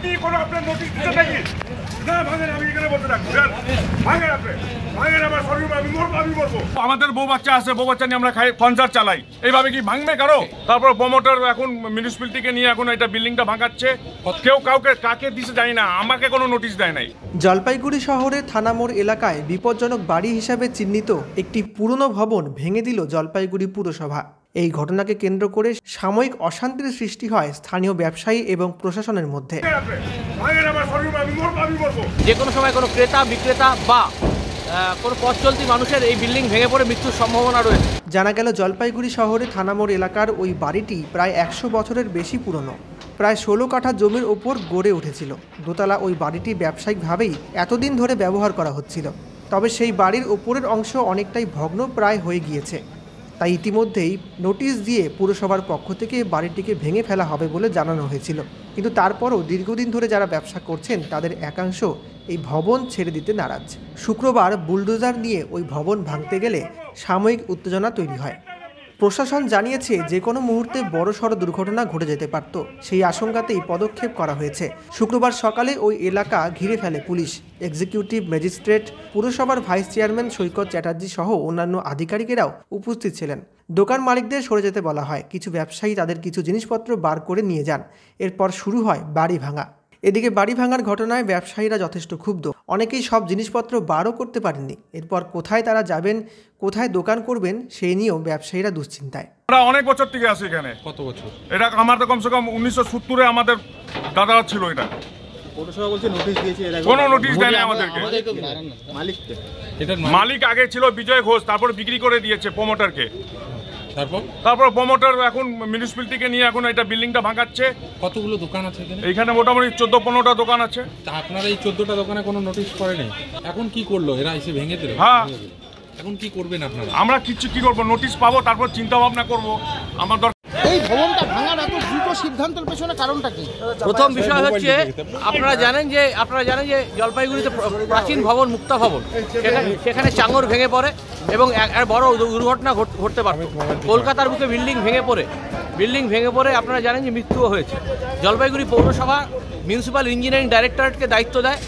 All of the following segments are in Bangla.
কি কোনো আপনার নোটিশ দিতে নাকি না ভাঙেন, আমি এখানে বলতে থাকবো ভাঙেন আপনি ভাঙেন, আমার শরীর আমি মরবো। আমাদের বউ বাচ্চা আছে, বউ বাচ্চা নিয়ে আমরা খাই সংসার চালাই, এইভাবে কি ভাঙবে কারো? তারপর প্রমোটার এখন মিউনিসিপ্যালিটিকে নিয়ে এখন এটা বিল্ডিংটা ভাঙাচ্ছে, কেউ কাউকে কাকে দিতে যায় না, আমাকে কোনো নোটিশ দেয় নাই। জলপাইগুড়ি শহরে থানামোড় এলাকায় বিপজ্জনক বাড়ি হিসাবে চিহ্নিত একটি পুরনো ভবন ভেঙে দিল জলপাইগুড়ি পুরসভা। এই ঘটনাকে কেন্দ্র করে সাময়িক অশান্তির সৃষ্টি হয় স্থানীয় ব্যবসায়ী এবং প্রশাসনের মধ্যে। যে কোনো সময় কোনো ক্রেতা বিক্রেতা বা কোনো পথ চলতি মানুষের এই বিল্ডিং ভেঙে পড়ে মৃত্যুর সম্ভাবনা রয়েছে। জানা গেল জলপাইগুড়ি শহরে থানামোড় এলাকার ওই বাড়িটি প্রায় 100 বছরের বেশি পুরনো। প্রায় 16 কাঠা জমির ওপর গড়ে উঠেছিল। দোতলা ওই বাড়িটি ব্যবসায়িকভাবেই এতদিন ধরে ব্যবহার করা হচ্ছিল। তবে সেই বাড়ির ওপরের অংশ অনেকটাই ভগ্ন প্রায় হয়ে গিয়েছে। তাই ইতিমধ্যেই নোটিশ দিয়ে পুরসভার পক্ষ থেকে বাড়িটিকে ভেঙে ফেলা হবে বলে জানানো হয়েছিল। কিন্তু তারপরও দীর্ঘদিন ধরে যারা ব্যবসা করছেন তাদের একাংশ এই ভবন ছেড়ে দিতে নারাজ। শুক্রবার বুলডোজার নিয়ে ওই ভবন ভাঙতে গেলে সাময়িক উত্তেজনা তৈরি হয়। প্রশাসন জানিয়েছে যে কোনো মুহূর্তে বড়সড় দুর্ঘটনা ঘটে যেতে পারত, সেই আশঙ্কাতেই পদক্ষেপ করা হয়েছে। শুক্রবার সকালে ওই এলাকা ঘিরে ফেলে পুলিশ। এক্সিকিউটিভ ম্যাজিস্ট্রেট, পুরসভার ভাইস চেয়ারম্যান সৈকত চ্যাটার্জি সহ অন্যান্য আধিকারিকেরাও উপস্থিত ছিলেন। দোকান মালিকদের সরে যেতে বলা হয়। কিছু ব্যবসায়ী তাদের কিছু জিনিসপত্র বার করে নিয়ে যান। এরপর শুরু হয় বাড়ি ভাঙা। এদিকে বাড়ি ভাঙার ঘটনায় ব্যবসায়ীরা যথেষ্ট ক্ষুব্ধ। অনেকেই সব জিনিসপত্র বারও করতে পারেননি। এরপর কোথায় তারা যাবেন, কোথায় দোকান করবেন সেই নিয়েও ব্যবসায়ীরা দুশ্চিন্তায়। আমরা অনেক বছর থেকে আছি এখানে। কত বছর? এটা আমার তো কমসে কম 1970-এ আমাদের দাদারা ছিল। এটা পৌরসভা বলছে নোটিশ দিয়েছে, কোনো নোটিশ দেয় না আমাদেরকে। মালিক আগে ছিল বিজয় ঘোষ, তারপর বিক্রি করে দিয়েছে প্রমোটারকে। তারপর প্রমোটার এখন মিউনিসিপ্যালিটিকে নিয়ে এখন এটা বিল্ডিংটা ভাঙাচ্ছে। কতগুলো দোকান আছে এখানে? মোটামুটি 14-15টা দোকান আছে। আপনারা এই 14টা দোকানে কোনো নোটিশ করেনি? এখন কি করলো এরা? এসে ভেঙে দিল? হ্যাঁ। এখন কি করবেন আপনারা? আমরা কি করবো, নোটিশ পাবো, তারপর চিন্তা ভাবনা করবো। আমার এই ভবনটা ভাঙার এত দ্রুত সিদ্ধান্তের পেছনে কারণটা কি? প্রথম বিষয় হচ্ছে আপনারা জানেন যে জলপাইগুড়িতে প্রাচীন ভবন মুক্তা ভবন, সেখানে চাঙর ভেঙে পড়ে এবং এক বড় দুর্ঘটনা ঘটতে পারত। কলকাতার বুকে বিল্ডিং ভেঙে পড়ে আপনারা জানেন যে মৃত্যুও হয়েছে। জলপাইগুড়ি পৌরসভা মিউনিসিপ্যাল ইঞ্জিনিয়ারিং ডাইরেক্টরেটকে দায়িত্ব দেয়,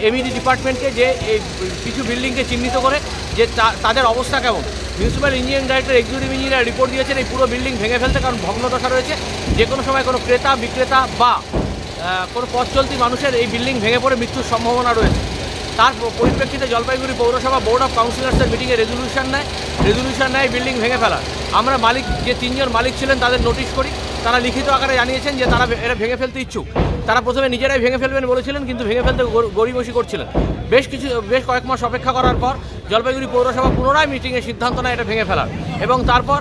এমইডি ডিপার্টমেন্টকে, যে এই কিছু বিল্ডিংকে চিহ্নিত করে যে তাদের অবস্থা কেমন। Municipal engineering director, executive engineer report দিয়েছেন এই পুরো বিল্ডিং ভেঙে ফেলতে, কারণ ভগ্নদশা রয়েছে। যে কোনো সময় কোনো ক্রেতা বিক্রেতা বা কোনো পথ চলতি মানুষের এই বিল্ডিং ভেঙে পড়ে মৃত্যুর সম্ভাবনা রয়েছে। তার পরিপ্রেক্ষিতে জলপাইগুড়ি পৌরসভা বোর্ড অফ কাউন্সিলর্সের মিটিংয়ে রেজলিউশন নেয় বিল্ডিং ভেঙে ফেলার। আমরা মালিক, যে 3 জন মালিক ছিলেন তাদের নোটিশ করি। তারা লিখিত আকারে জানিয়েছেন যে তারা এরা ভেঙে ফেলতে ইচ্ছুক। তারা প্রথমে নিজেরাই ভেঙে ফেলবেন বলেছিলেন, কিন্তু ভেঙে ফেলতে গড়িমসি করছিলেন। বেশ কয়েক মাস অপেক্ষা করার পর জলপাইগুড়ি পৌরসভা পুনরায় মিটিংয়ে সিদ্ধান্ত নেয় এটা ভেঙে ফেলার, এবং তারপর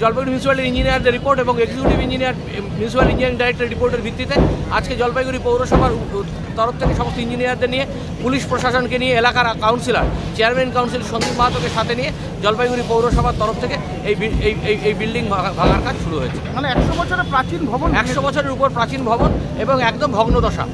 জলপাইগুড়ি মিউনিসিপ্যাল ইঞ্জিনিয়ারদের রিপোর্ট এবং executive engineer municipal engineering director রিপোর্টের ভিত্তিতে আজকে জলপাইগুড়ি পৌরসভার তরফ থেকে সমস্ত ইঞ্জিনিয়ারদের নিয়ে, পুলিশ প্রশাসনকে নিয়ে, এলাকার কাউন্সিলর, চেয়ারম্যান কাউন্সিল সন্দীপ মাহাতোকে সাথে নিয়ে জলপাইগুড়ি পৌরসভার তরফ থেকে এই বিল্ডিং ভাঙার কাজ শুরু হয়েছে। মানে 100 বছরের প্রাচীন ভবন, 100 বছরের উপর প্রাচীন ভবন এবং একদম ভগ্নদশা।